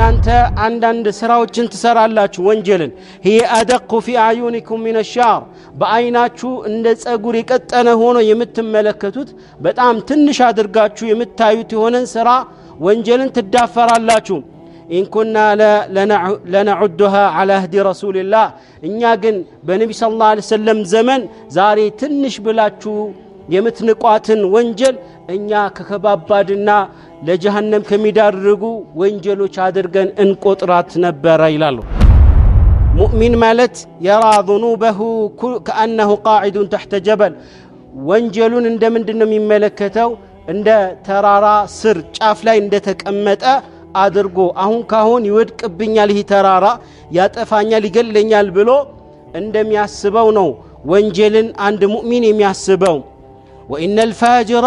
እናንተ አንዳንድ ስራዎችን ትሰራላችሁ ወንጀልን هي ادق في اعينكم من الشعر በአይናችሁ እንደ ጸጉር የቀጠነ ሆኖ የምትመለከቱት በጣም ትንሽ አድርጋችሁ የምታዩት የሆነን ስራ ወንጀልን ትዳፈራላችሁ إن كنا لنعدها على هدي رسول الله እኛ ግን በነብዩ ሰለላሁ ዐለይሂ ወሰለም ዘመን ዛሬ ትንሽ ብላችሁ የምትንቋትን ወንጀል እኛ ከከባባድና ለጀሃነም ከሚዳርጉ ወንጀሎች አድርገን እንቆጥራት ነበር ይላሉ ሙእሚን ማለት يرى ذنوبه كأنه قاعد تحت جبل ወንጀሉን እንደምንድነው የሚመለከተው እንደ ተራራ ስር ጫፍ ላይ እንደተቀመጠ አድርጎ አሁን ካሁን ይወድቅብኛል ይህ ተራራ ያጠፋኛል ይገለኛል ብሎ እንደሚያስበው ነው ወንጀልን አንድ ሙእሚን የሚያስበው وإن الفاجر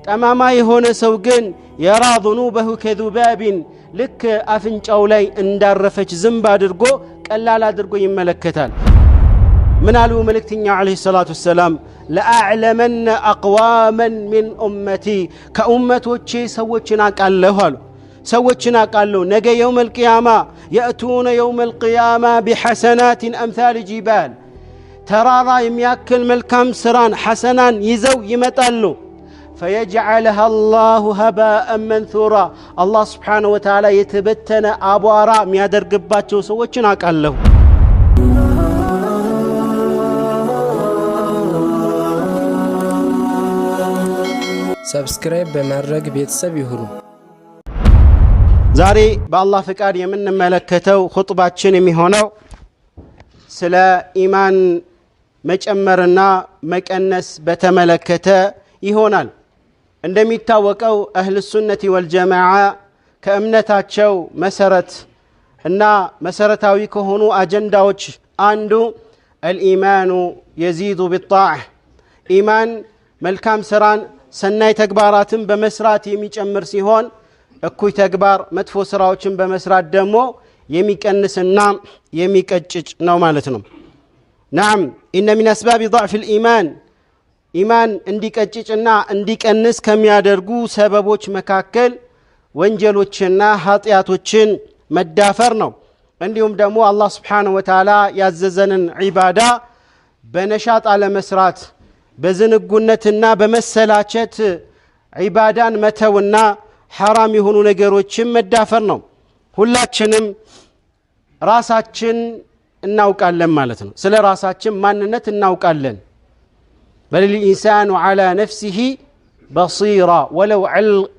تماما يهون سوغن يرى ذنوبه كذباب لك أفنجاو لاي اندارفج زنب ادرغو قلال ادرغو يملكتال من قالوا ملكتني عليه الصلاة والسلام لأعلمن أقواما من أمتي كأمتوچي سوچنا قالوا قالوا سوچنا قالوا نجا يوم القيامة يأتون يوم القيامة بحسنات أمثال جبال ترارا يمياكل ملكام سران حسنان يزو يمتالو فيجعلها الله هباء منثورا الله سبحانه وتعالى يتبتن أبوارا ميادرقباتشو سوچنا قالو سبسكرايب بمرق بيتسب يهرو ዛሬ በአላህ ፍቃድ የምንመለከተው ኹጥባችን የሚሆነው ስለ ኢማን መጨመርና መቀነስ በተመለከተ ይሆናል እንደሚታወቀው አህሉ ሱነቲ ወልጀማዓ ከእምነታቸው መሰረት እና መሰረታዊ ከሆኑ አጀንዳዎች አንዱ الإيمان يزيد بالطاعة ኢማን መልካም ስራን ሰናይ ተግባራትን በመስራት የሚጨምር ሲሆን እኩይ ተግባር መጥፎ ስራዎችን በመስራት ደግሞ የሚቀንስና የሚቀጭጭ ነው ማለት ነው نعم إن من أسباب ضعف الإيمان إيمان እንዲቀጭጭና እንዲቀንስ ከሚያደርጉ ሰበቦች መካከል ወንጀሎችና ኃጢያቶችን መዳፈር ነው እንዲሁም ደግሞ አላህ Subhanahu Wa Ta'ala ያዘዘንን ዒባዳ በነሻጥ አለመስራት በዝንጉነትና በመሰላቸት ዒባዳን መተውና حرام يهونو ነገሮችን መዳፈር ነው ሁላችንም ራሳችን እናውቃለን ማለት ነው ስለ ራሳችን ማንነት እናውቃለን بل الإنسان على نفسه بصيرا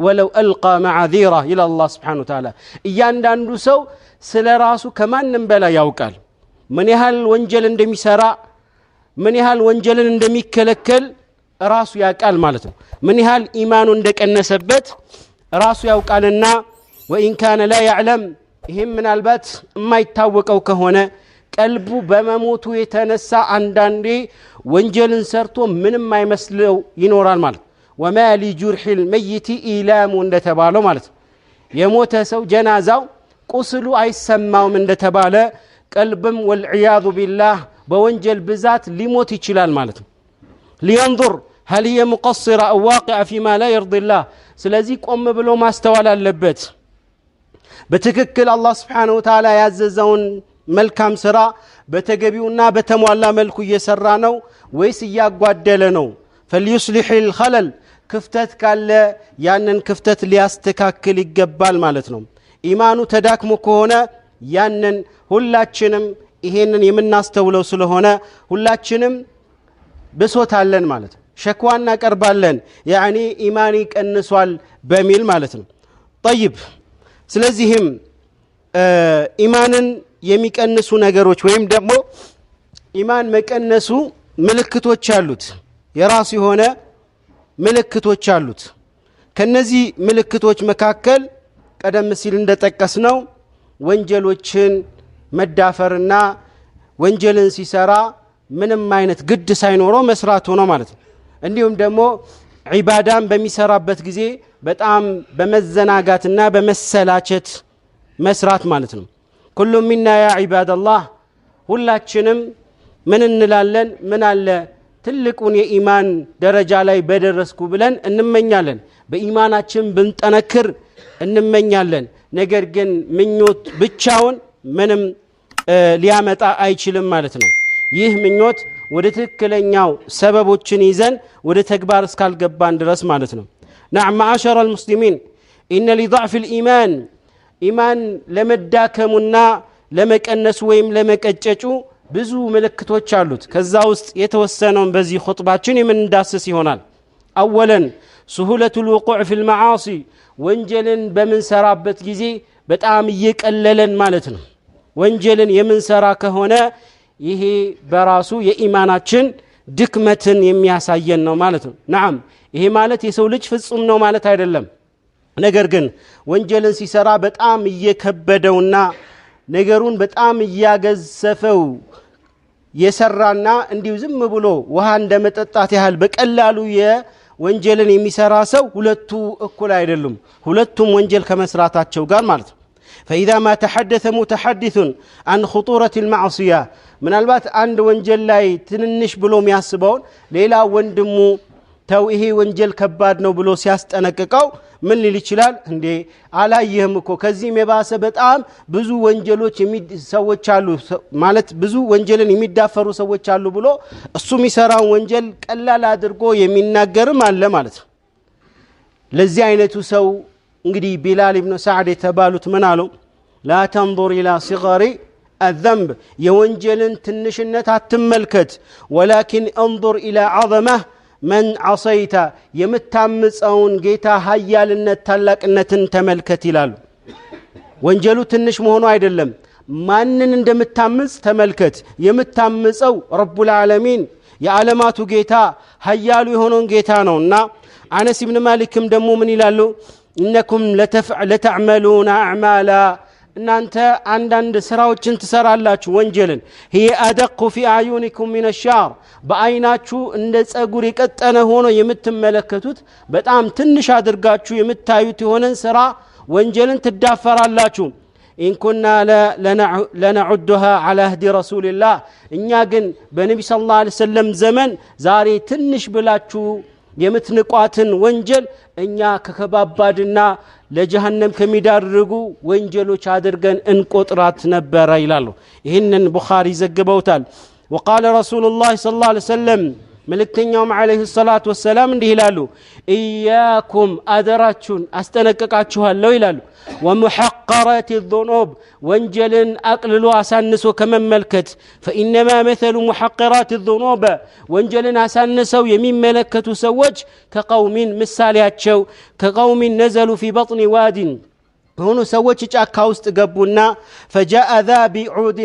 ولو ألقى معاذيره إلى الله سبحانه وتعالى እያንዳንዱ ሰው ስለ ራሱ ከማንም በላይ ያውቃል ምን ያህል ወንጀል እንደሚሰራ ምን ያህል ወንጀልን እንደሚከለከል ራሱ ያውቃል ማለት ነው ምን ያህል ኢማኑ እንደቀነሰበት ራሱ ያውቃልና وإن كان لا يعلم ይሄም ምናልባት የማይታወቀው ከሆነ ቀልቡ በመሞቱ የተነሳ አንዳንዴ ወንጀልን ሰርቶ ምንም አይመስለው ይኖራል ማለት وما لجرح الميت إيلام እንደተባለው ማለት የሞተ ሰው ጀናዛው ቁስሉ አይሰማውም እንደተባለ ቀልብም والعياذ بالله በወንጀል ብዛት ሊሞት ይችላል ማለት ነው لينظر هل هي مقصرة أو واقعة فيما لا يرضي الله ስለዚህ ቆም ብሎ ማስተዋል አለበት በትክክል አላህ Subhanahu Wa Ta'ala ያዘዘውን መልካም ስራ በተገቢውና በተሟላ መልኩ እየሰራ ነው ወይስ እያጓደለ ነው فليصلح الخلل ክፍተት ካለ ያንን ክፍተት ሊያስተካክል ይገባል ማለት ነው ኢማኑ ተዳክሞ ከሆነ ያንን ሁላችንም ይሄንን የምናስተውለው ስለሆነ ሁላችንም በሶታለን ማለት ነው ሸክዋና ቀርባለን ያኒ ኢማኒ ቀንሷል በሚል ማለት ነው طيب ስለዚህም ኢማንን የሚቀንሱ ነገሮች ወይም ደግሞ ኢማን መቀነሱ ምልክቶች አሉት የራሱ የሆነ ምልክቶች አሉት ከነዚህ ምልክቶች መካከል ቀደም ሲል እንደተጠቀስነው ወንጀሎችን መዳፈርና ወንጀልን ሲሰራ ምንም አይነት ግድ ሳይኖረው መስራቱ ነው ማለት ነው እንዲሁም ደግሞ ዒባዳን በሚሰራበት ጊዜ በጣም በመዘናጋትና በመሰላቸት መስራት ማለት ነው كل منا يا عباد الله ሁላችንም ምን እንላለን ምን አለ ትልቁን የኢማን ደረጃ ላይ በደረስኩ ብለን እንመኛለን በኢማናችን ብንጠነክር እንመኛለን ነገር ግን ምኞት ብቻውን ምንም ሊያመጣ አይችልም ማለት ነው ይህ ምኞት ወደ ትክክለኛው ሰበቦችን ይዘን ወደ ተግባር እስካልገባን ድረስ ማለት ነው نعم معاشر المسلمين إن لضعف الإيمان إيمان ለመዳከሙና ለመቀነስ ወይም ለመቀጨጩ ብዙ ምልክቶች አሉት ከዛ ውስጥ የተወሰነውን በዚህ ኹጥባችን የምንዳስስ ይሆናል أولا سهولة الوقوع في المعاصي ወንጀልን በመንሰራበት ጊዜ በጣም እየቀለለን ማለት ነው ወንጀልን የምንሰራ ከሆነ ይሄ በራሱ የኢማናችን ድክመትን የሚያሳየን ነው ማለት ነው نعم ይሄ ማለት የሰው ልጅ ፍጹም ነው ማለት አይደለም ነገር ግን ወንጀልን ሲሰራ በጣም እየከበደውና ነገሩን በጣም እያገዘፈው የሰራና እንዲሁ ዝም ብሎ ውሃ እንደመጠጣት ያህል በቀላሉ የወንጀልን የሚሰራ ሰው ሁለቱ እኩል አይደሉም ሁለቱም ወንጀል ከመስራታቸው ጋር ማለት ነው فإذا ما تحدث متحدث عن خطورة المعصية من البات عند وانجل لاي تننش بلو مياسبون ليلا وندمو ተው ይሄ ወንጀል ከባድ ነው ብሎ ሲያስጠነቅቀው ምን ሊል ይችላል እንዴ አላየህም እኮ ከዚህም የባሰ በጣም ብዙ ወንጀሎች ሰዎች አሉ ማለት ብዙ ወንጀልን የሚዳፈሩ ሰዎች አሉ ብሎ እሱ የሚሰራው ወንጀል ቀላል አድርጎ የሚናገርም አለ ማለት ነው ለዚህ አይነቱ ሰው እንግዲህ ቢላል ኢብኑ ሰዓድ የተባሉት ምን አሉ لا تنظر الى صغر الذنب የወንጀልን ትንሽነት አትመልከት ولكن انظر الى عظمه من عصيت የምታምፀውን ጌታ ኃያልነት ታላቅነትን ተመልከት ይላሉ ወንጀሉ ትንሽ መሆኑ አይደለም ማንን እንደምታምጽ ተመልከት የምታምፀው ረቡል ዓለሚን የዓለማቱ ጌታ ኃያሉ የሆነውን ጌታ ነውና አነስ ኢብኑ ማሊክም ደግሞ ምን ይላሉ انكم لتعملون اعمالا እናንተ አንዳንድ ስራዎችን ትሰራላችሁ ወንጀልን هي ادق في اعينكم من الشعر በአይናችሁ እንደ ጸጉር የቀጠነ ሆኖ የምትመለከቱት በጣም ትንሽ አድርጋችሁ የምታዩት የሆነን ስራ ወንጀልን ትዳፈራላችሁ إن كنا لنعدها على هدي رسول الله እኛ ግን በነብዩ ሰለላሁ ዐለይሂ ወሰለም ዘመን ዛሬ ትንሽ ብላችሁ የምትንቋትን ወንጀል እኛ ከከባባድና ለጀሃነም ከሚዳርጉ ወንጀሎች አድርገን እንቆጥራት ነበር ይላሉ ይሄንን ቡኻሪ ዘግበውታል وقال رسول الله صلى الله عليه وسلم ملكتኛውም عليه الصلاه والسلام እንዲህ ይላሉ ኢያኩም አደራችሁን አስጠነቀቃችኋለሁ ይላሉ ومحقرات الذنوب ወንጀልን አቅልሎ አሳንሶ ከመመልከት فانما مثل محقرات الذنوب ወንጀልን አሳንሰው የሚመለከቱ ሰዎች ከቀውም ምሳሌያቸው ከቀውም نزلوا في بطن واد ሆኖ ሰዎች ጫካ ውስጥ ገቡና فجاء ذا بعود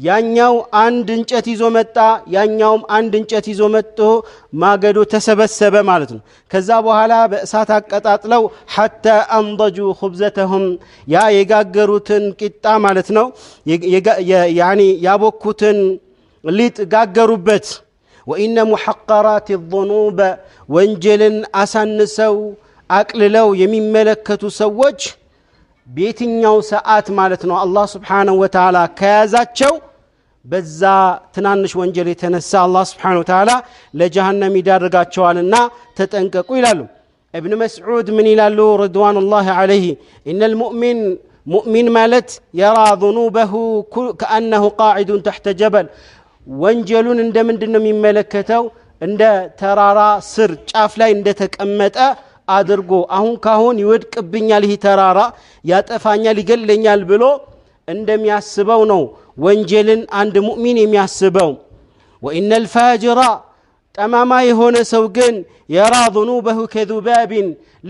ያኛው አንድ እንጨት ይዞ መጣ ያኛውም አንድ እንጨት ይዞ መጥቶ ማገዶ ተሰበሰበ ማለት ነው ከዛ በኋላ በእሳት አቀጣጥለው حتى انضجوا خبزتهم ያ የጋገሩትን ቂጣ ማለት ነው ያኒ ያቦኩትን ሊጥ ጋገሩበት وان محقرات الذنوب ወንጀልን አሳንሰው አቅልለው የሚመለከቱ ሰዎች በየትኛው ሰዓት ማለት ነው አላህ Subhanahu Wa Ta'ala ከያዛቸው በዛ ትናንሽ ወንጀል የተነሳ አላህ Subhanahu Wa Ta'ala ለጀሃነም ይዳርጋቸዋልና ተጠንቀቁ ይላሉ ابن مسعود من ይላሉ رضوانullah عليه ان المؤمن مؤمن ማለት يرى ذنوبه كانه قاعد تحت جبل ወንጀሉን እንደምንድነው የሚመለከተው እንደ ተራራ ስር ጫፍ ላይ እንደተቀመጠ አድርጎ አሁን ካሁን ይወድቅብኛል ይሄ ተራራ ያጠፋኛል ይገለኛል ብሎ እንደሚያስበው ነው ወንጀልን አንድ ሙእሚን የሚያስበው وان الفاجر ጠማማ የሆነ ሰው ግን يرى ذنوبه كذباب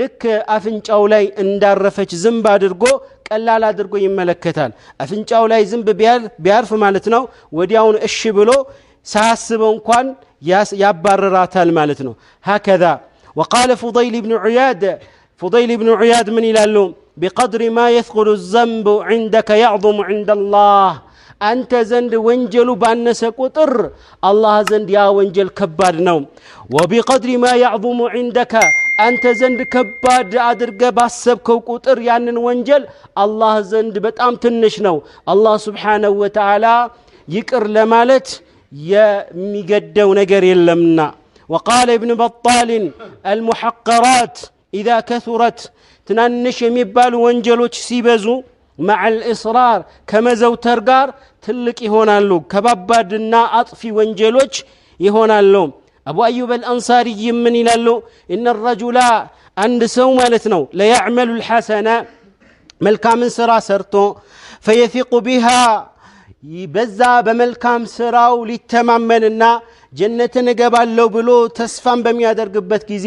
ልክ አፍንጫው ላይ እንዳረፈች ዝንብ አድርጎ ቀላል አድርጎ ይመለከታል አፍንጫው ላይ ዝንብ ቢያርፍ ማለት ነው ወዲያውን እሺ ብሎ ሳያስበው እንኳን ያባረራታል ማለት ነው هكذا وقال فضيل بن عياد من يلالو بقدر ما يثقل الذنب عندك يعظم عند الله أنت زند وانجل بأنس قطر الله زند يا وانجل كبار نوم وبقدر ما يعظم عندك أنت زند كبار أدرق باسبك قطر يعني وانجل الله زند بتأم تنشنو الله سبحانه وتعالى يكر لمالت يا ميقدو نقر يلمنا وقال ابن بطال المحقرات إذا كثرت ትናንሽ የሚባሉ ወንጀሎች ሲበዙ مع الإصرار كما زوتر ጋር ትልቅ ይሆናሉ ከባባድና አጥፊ ወንጀሎች ይሆናሉ أبو أيوب الأنصاري من ይላሉ إن الرجل عند ሰው ማለት ነው ليعمل الحسنة መልካም ስራ ሰርቶ فيثق بها በዛ በመልካም ስራው ሊተማመንና ጀነትን እገባለሁ ብሎ ተስፋን በሚያደርግበት ጊዜ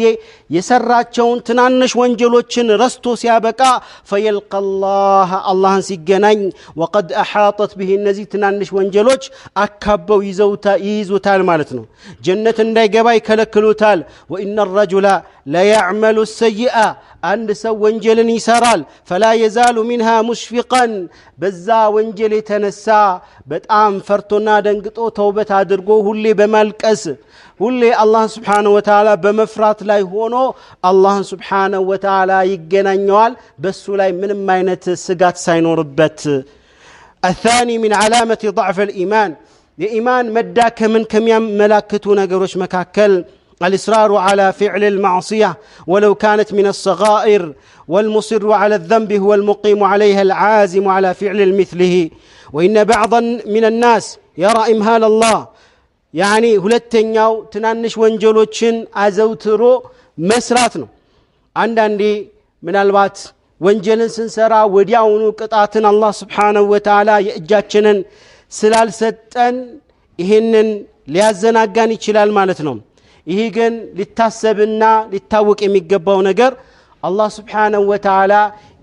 የሰራቸውን ትናንሽ ወንጀሎችን ረስቶ ሲያበቃ فيلقى الله ሲገናኝ وقد احاطت به እነዚህ ትናንሽ ወንጀሎች አካበው ይይዙታል ማለት ነው ጀነት እንዳይገባ ይከለክሉታል وان الرجل لا يعمل السيئة አንድ ሰው ወንጀልን ይሰራል فلا يزال منها مشفقا በዛ ወንጀል የተነሳ በጣም ፈርቶና ደንግጦ ተውበት አድርጎ ሁሌ በማልቀስ ሁሌ አላህ Subhanahu Wa Ta'ala በመፍራት ላይ ሆኖ አላህ Subhanahu Wa Ta'ala ይገናኘዋል በሱ ላይ ምንም አይነት ስጋት ሳይኖርበት الثاني من علامة ضعف الإيمان የኢማን መዳከምን ከሚያመላክቱ ነገሮች መካከል الإصرار على فعل المعصية ولو كانت من الصغائر والمصر على الذنب هو المقيم عليها العازم على فعل مثله وإن بعضا من الناس يرى إمهال الله يعني ሁለተኛው ትናንሽ ወንጀሎችን አዘውትሮ መስራት ነው አንዳንዴ ምናልባት ወንጀልን ስንሰራ ወዲያውኑ ቅጣትን አላህ Subhanahu Wa Ta'ala የእጃችንን ስላልሰጠን ይሄንን ሊያዘናጋን ይችላል ማለት ነው ይሄ ግን ሊታሰብና ሊታወቅ የሚገባው ነገር አላህ Subhanahu Wa Ta'ala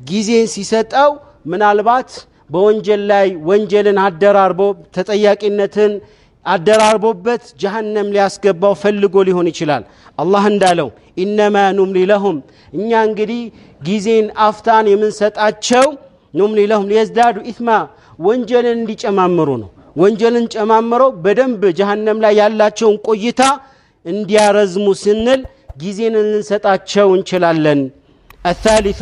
ጊዜን ሲሰጠው ምናልባት በወንጀል ላይ ወንጀልን አደራርቦ ተጠያቂነትን አደራርቦበት ጀሃነም ሊያስገባው ፈልጎ ሊሆን ይችላል አላህ እንዳለው انما نملي لهم እኛ እንግዲህ ጊዜን አፍታን የምንሰጣቸው نملي لهم ليزدادوا اثما ወንጀልን እንዲጨማምሩ ነው ወንጀልን ጨማምረው በደንብ ጀሃነም ላይ ያላቸውን ቆይታ እንዲያረዝሙ ስንል ጊዜን እንሰጣቸው እንችላለን الثالث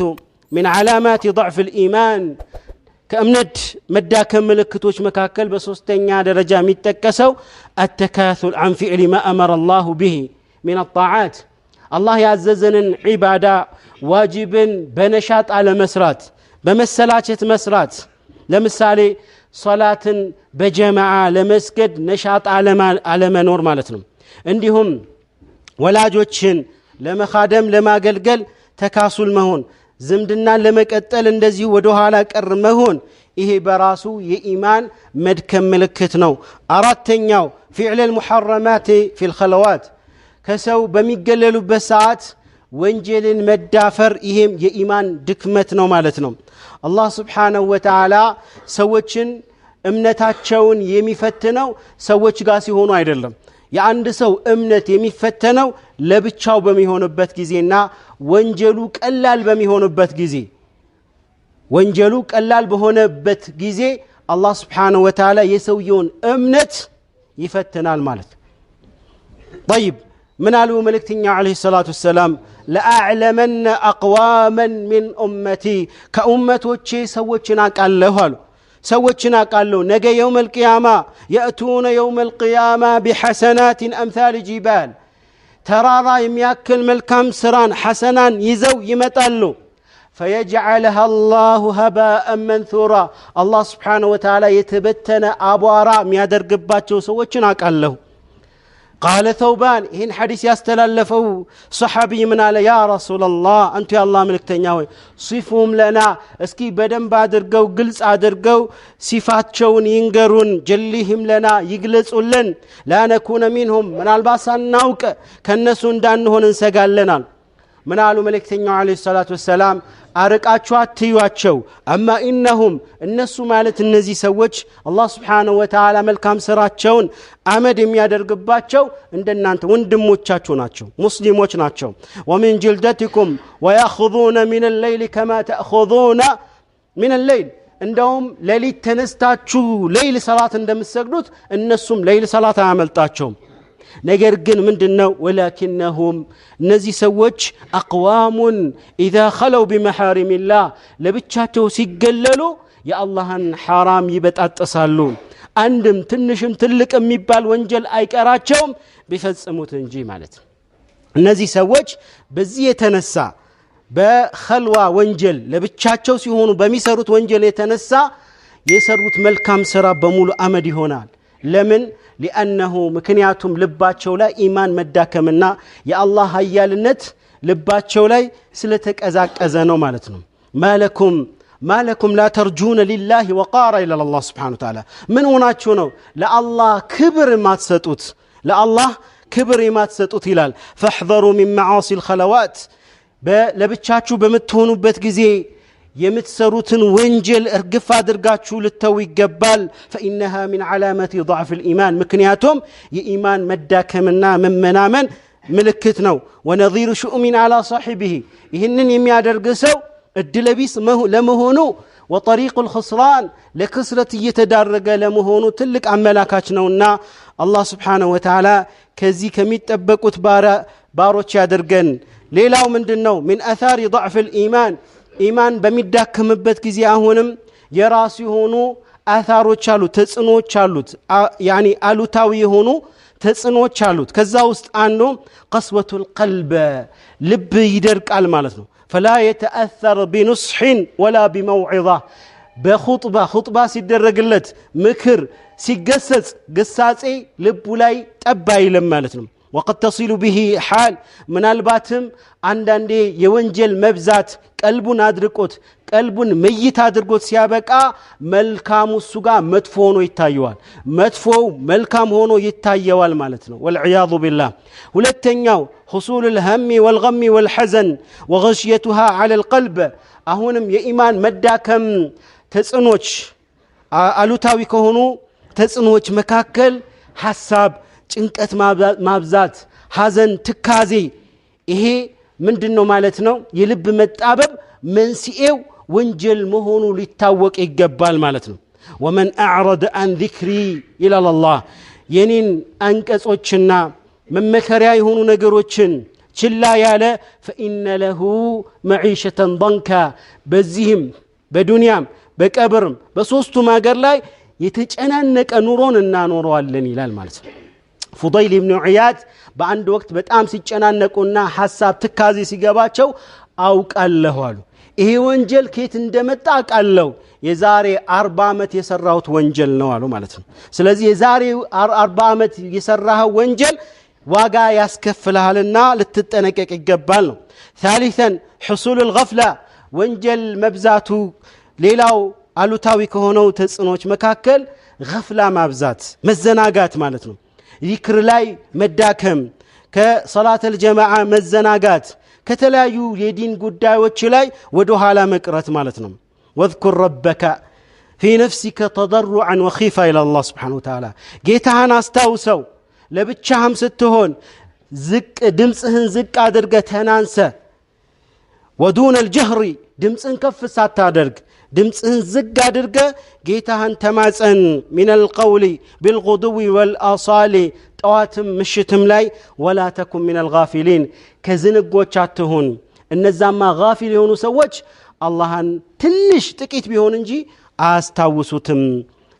من علامات ضعف الإيمان كأمند مداكم ملكتوش مكاكل بسوستين درجة متكسو التكاثل عن فعل ما أمر الله به من الطاعات الله يعززن عبادة واجب بنشاط على مسرات بمسلاتة مسرات لمثالي صلاة بجماعة لمسجد نشاط على منور مالتنا عندهم ወላጆችን ለመኻደም ለማገልገል ተካሱል መሆን ዝምድና ለመቀጠል እንደዚህ ወደ ኋላ ቀር መሆን ይሄ በራሱ የኢማን መድከም ምልክት ነው አራተኛው فعل المحرمات في الخلوات ከሰው በሚገለሉበት ሰዓት ወንጀልን መዳፈር ይሄም የኢማን ድክመት ነው ማለት ነው አላህ Subhanahu Wa Ta'ala ሰዎችን እምነታቸውን የሚፈትነው ሰዎች ጋር ሲሆኑ አይደለም የአንድ ሰው እምነት የሚፈተነው ለብቻው በሚሆንበት ጊዜና ወንጀሉ ቀላል በሚሆንበት ጊዜ ወንጀሉ ቀላል በሆነበት ጊዜ አላህ Subhanahu Wa Ta'ala የሰውየውን እምነት ይፈትናል ማለት طيب من قالوا ملكتنا عليه الصلاة والسلام لأعلمن أقواما من أمتي كأمتوچي سوچنا قالوا سوچنا قالوا نجا يوم القيامة يأتون يوم القيامة بحسنات أمثال جبال ترارا يمياكل ملكام سران حسنان يزو يمتالو فيجعلها الله هباء منثورا الله سبحانه وتعالى يتبتنا أبوارا ميادر قباتو سوچنا قالوا قال ثوبان هين حديث يستللفوا صحابي من على يا رسول الله أنت يا الله ملك تنياوي صفهم لنا اسكي بدن بادرقو قلص عدرقو صفات شون ينقرون جليهم لنا يقلصوا لن لا نكون منهم من الباسان ناوك كالنسون دانهون انسقال لنا من قالوا ملك تنياو عليه الصلاة والسلام أرقاتشو أتيواتشو أما إنهم النسو مالت النزي سوج الله سبحانه وتعالى ملكام سراتشون أمد يميادر قباتشو عندنا أنت وندموتشاتشو ناتشو مسلموش ناتشو ومن جلدتكم ويأخذون من الليل كما تأخذون من الليل عندهم ليلة تنستاتشو ليل صلاة عندهم السجدوت النسوم ليل صلاة عملتاتشو ነገር ግን ምንድነው ወላኪነሁም እነዚህ ሰዎች አቅዋሙን اذا خلوا بمحارم الله ለብቻቸው ሲገለሉ የአላህን حرام ይበጣጥሳሉ አንድም ትንሽም ትልቅ የሚባል ወንጀል አይቀራቸውም ቢፈጽሙት እንጂ ማለት እነዚህ ሰዎች በዚህ የተነሳ በኸልዋ ወንጀል ለብቻቸው ሲሆኑ በሚሰሩት ወንጀል የተነሳ የሰሩት መልካም ስራ በሙሉ አመድ ይሆናል ለምን لانه ምክንያቱም ልባቸው ላይ ኢማን መዳከምና የአላህ ኃያልነት ልባቸው ላይ ስለተቀዛቀዘ ነው ማለት ነው ማለኩም لا ترجون لله وقارا الى الله سبحانه وتعالى ምን ሆናችሁ ነው ለአላህ ክብር ማትሰጡት ለአላህ ክብር የማትሰጡት ይላል فاحذروا من معاصي الخلوات ለብቻችሁ በመትሆኑበት ጊዜ የምትሰሩትን ወንጀል እርግፍ አድርጋችሁ ልተው ይገባል فانها من علامات ضعف الايمان ምክንያቱም የኢማን መዳከምና መመናመን ምልክት ነው ونظير شؤم على صاحبه ይህንን የሚያደርግ ሰው እድለቢስ ለመሆኑ وطريق الخسران ለክስረት እየተዳረገ ለመሆኑ ትልቅ አመላካች ነውና አላህ Subhanahu Wa Ta'ala ከዚህ ከሚጠበቁት ባሮች ያደርገን ሌላው ምንድነው من اثار ضعف الايمان ኢማን በሚዳከምበት ጊዜ አሁንም የራሱ ሆኖ አثاሮች አሉት ተጽኖች አሉት ያኒ አሉታዊ ሆኖ ተጽኖች አሉት ከዛ ውስጥ አንዱ قسوة القلب ልብ ይደርቃል ማለት ነው فلا يتاثر بنصح ولا بموعظه بخطبه ሲደረግለት ምክር ሲገሰጽ ግሳጼ ልቡ ላይ ጠባ ይለም ማለት ነው وقد تصل به حال ምናልባትም አንዳንዴ የወንጀል መብዛት ቀልቡን አድርቆት ቀልቡን መይት አድርጎት ሲያበቃ መልካሙ እሱ ጋር መጥፎ ሆኖ ይታየዋል መጥፎው መልካም ሆኖ ይታየዋል ማለት ነው والعياذ بالله ሁለተኛው حصول الهم والغم والحزن وغشيتها على القلب አሁንም የኢማን መዳከም ተጽኖች አሉታዊ ከሆኑ ተጽኖች መካከል ሐሳብ ጭንቀት ማብዛት ሐዘን ትካዜ ይሄ ምንድነው ማለት ነው የልብ መጣበብ መንሲኤው ወንጀል መሆኑ ሊታወቅ ይገባል ማለት ነው ومن اعرض عن ذكري الى الله የኔን አንቀጾችና መመከሪያ የሆኑ ነገሮችን ችላ ያለ فإن له معيشة ضنكا በዚህም በዱንያም በቀብርም በሶስቱም ሀገር ላይ የተጨናነቀ ኑሮን እናኖረዋለን ይላል ማለት ነው فضيل بن عياد በአንድ ወቅት በጣም ሲጨናነቁና ሐሳብ ትካዜ ሲገባቸው አውቃለሁ አሉ ይሄ ወንጀል ከየት እንደመጣ አውቃለሁ የዛሬ 40 አመት የሰራሁት ወንጀል ነው አሉ ማለት ነው ስለዚህ የዛሬ 40 አመት የሰራኸው ወንጀል ዋጋ ያስከፍልሃልና ልትጠነቀቅ ይገባል ነው ثالثا حصول الغفله ወንጀል መብዛቱ ሌላው አሉታዊ ከሆነው ተጽኖች መካከል غفላ ማብዛት መዘናጋት ማለት ነው ዚክር ላይ መዳከም ከሰላት الجماعه መዘናጋት ከተለያዩ የዲን ጉዳዮች ላይ ወደ ኋላ መቅረት ማለት ነው واذكر ربك في نفسك تضرعا وخيفا الى الله سبحانه وتعالى ጌታህን አስታውሰው ለብቻህም ስትሆን ዝቅ ድምጽህን ዝቅ አድርገህ ተናንሰ ودون الجهر ድምጽን ከፍ ሳታደርግ ድምጽህን ዝቅ አድርገህ ጌታህን ተማጸን من القول بالغدو والآصال ጠዋትም ምሽትም ላይ ولا تكن من الغافلين ከዝንጎች አትሁን እነዛማ غافل የሆኑ ሰዎች አላህን ትንሽ ጥቂት ቢሆን እንጂ አያስታውሱትም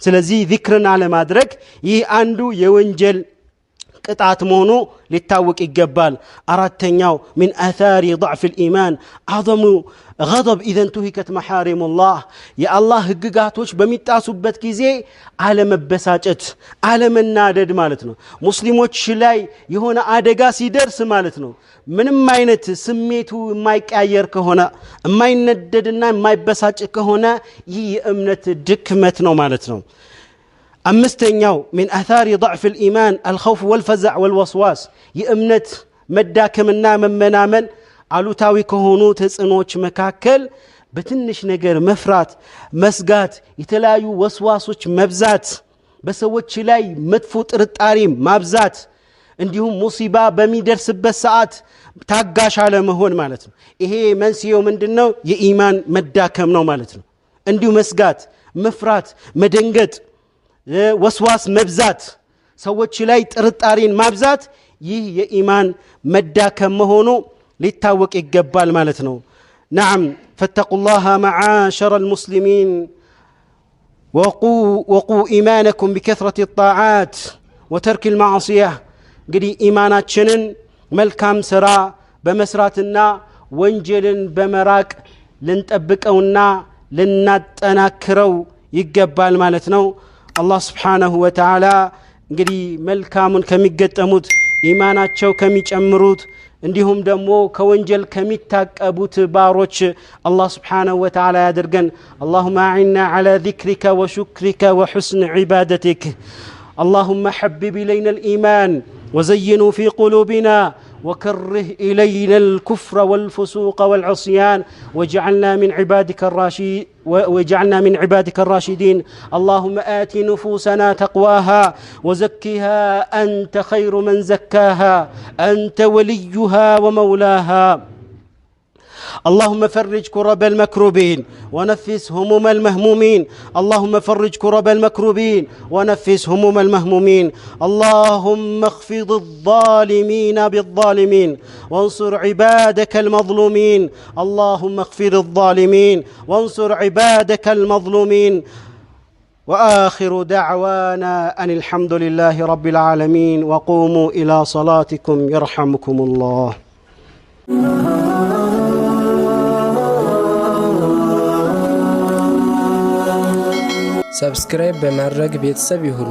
ስለዚህ ዚክርን አለማድረግ ይህ አንዱ የወንጀል ቅጣት መሆኑ ሊታወቅ ይገባል አራተኛው من آثار ضعف الإيمان عظم غضب إذا انتهكت محارم الله يا الله ህግጋቶች በሚጣሱበት ጊዜ አለመበሳጨት አለመናደድ ማለት ነው ሙስሊሞች ላይ የሆነ አደጋ ሲደርስ ማለት ነው ምንም አይነት ስሜቱ የማይቀያየር ከሆነ የማይነደድና የማይበሳጭ ከሆነ ይህ የእምነት ድክመት ነው ማለት ነው አምስተኛው من آثار ضعف الإيمان الخوف والفزع والوسواس የእምነት መዳከምና መመናመን አሉታዊ ከሆኑ ተጽኖች መካከል በትንሽ ነገር መፍራት መስጋት የተለያዩ ወስዋሶች መብዛት በሰዎች ላይ መጥፎ ጥርጣሬ ማብዛት እንዲሁም ሙሲባ በሚደርስበት ሰዓት ታጋሽ አለመሆን ማለት ነው ይሄ መንስኤው ምንድነው የኢማን መዳከም ነው ማለት ነው እንዲሁ መስጋት መፍራት መደንገጥ ወስዋስ መብዛት ሰዎች ላይ ጥርጣሬን ማብዛት ይህ የኢማን መዳከም መሆኑ ሊታወቅ ይገባል ማለት ነው نعم فاتقوا الله معاشر المسلمين وقوا إيمانكم بكثرة الطاعات وترك المعصية እንግዲህ ኢማናችንን መልካም ስራ በመስራትና ወንጀልን በመራቅ ልንጠብቀውና ልናጠናክረው ይገባል ማለት ነው። አላህ Subhanahu Wa Ta'ala እንግዲህ መልካሙን ከሚገጠሙት ኢማናቸው ከሚጨምሩት እንዲሁም ደግሞ ከወንጀል ከሚታቀቡት ባሮች አላህ Subhanahu Wa Ta'ala ያድርገን። اللهم أعنا على ذكرك وشكرك وحسن عبادتك. اللهم حبب إلينا الإيمان وزينه في قلوبنا وكره إلينا الكفر والفسوق والعصيان واجعلنا من عبادك الراشدين. اللهم آت نفوسنا تقواها وزكها أنت خير من زكاها أنت وليها ومولاها. اللهم فرج كرب المكروبين ونفس هموم المهمومين. اللهم فرج كرب المكروبين ونفس هموم المهمومين. اللهم اخفض الظالمين بالظالمين وانصر عبادك المظلومين. اللهم اخفض الظالمين وانصر عبادك المظلومين. وآخر دعوانا أن الحمد لله رب العالمين. وقوموا إلى صلاتكم يرحمكم الله. ሰብስክራይብ በማድረግ ቤተሰብ ይሁኑ።